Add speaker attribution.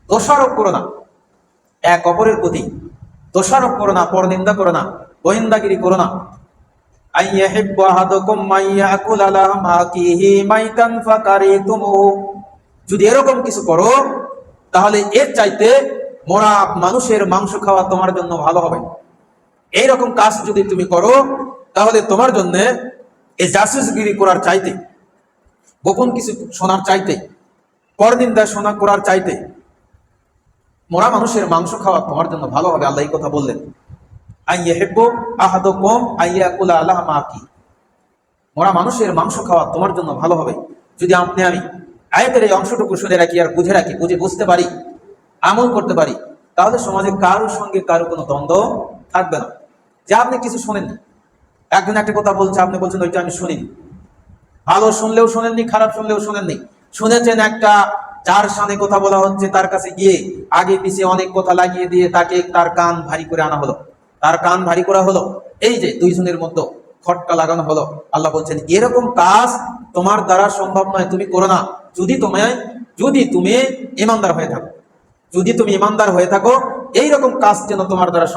Speaker 1: দোষারোপ করো না, এক অপরের প্রতি দোষারোপ করো না, পরনিন্দা করো না, গোয়েন্দাগিরি করো না। আইয়াহিব্বু আহাদুকুম মাইয়াকুলা লাহমা আখিহি মাইতান ফাকারিতুমুহু, যদি এরকম কিছু করো তাহলে এর চাইতে মরা মানুষের মাংস খাওয়া তোমার জন্য ভালো হবে। এইরকম কাজ যদি তুমি করো তাহলে তোমার জন্য এই জাসুসগিরি করার চাইতে, গোপন কিছু শোনার চাইতে, পরনিন্দা শোনা করার চাইতে মরা মানুষের মাংস খাওয়া তোমার জন্য ভালো হবে। আল্লাহ এই কথা বললেন, আইয়াহিব্বু আহাদুকুম আইয়াকুলা লাহমা আখিহি, মরা মানুষের মাংস খাওয়া তোমার জন্য ভালো হবে। যদি আমি আয়াতের এই অংশটুকু শুনে রাখি আর বুঝে রাখি, বুঝতে পারি, আমল করতে পারি, তাহলে সমাজে কারোর সঙ্গে কারো কোনো দ্বন্দ্ব থাকবে না। যে আপনি কিছু শোনেননি, একজন একটা কথা বলছে, আপনি বলছেন ওইটা আমি শুনিনি, ভালো শুনলেও শোনেননি, খারাপ শুনলেও শোনেননি, শুনেছেন একটা যার সামনে কথা বলা হচ্ছে তার কাছে গিয়ে আগে পিছিয়ে অনেক কথা লাগিয়ে দিয়ে তাকে তার কান ভারী করে আনা হলো, তার কান ভারী করা হলো, এই যে দুইজনের মধ্যে খটকা লাগানো হলো। আল্লাহ বলছেন এরকম কাজ তোমার দ্বারা সম্ভব নয়, তুমি করো না। যদি তুমি ইমানদার হয়ে থাকো, যদি তুমি ইমানদার হয়ে থাকো, এইরকম কাজ যেন তোমার দ্বারা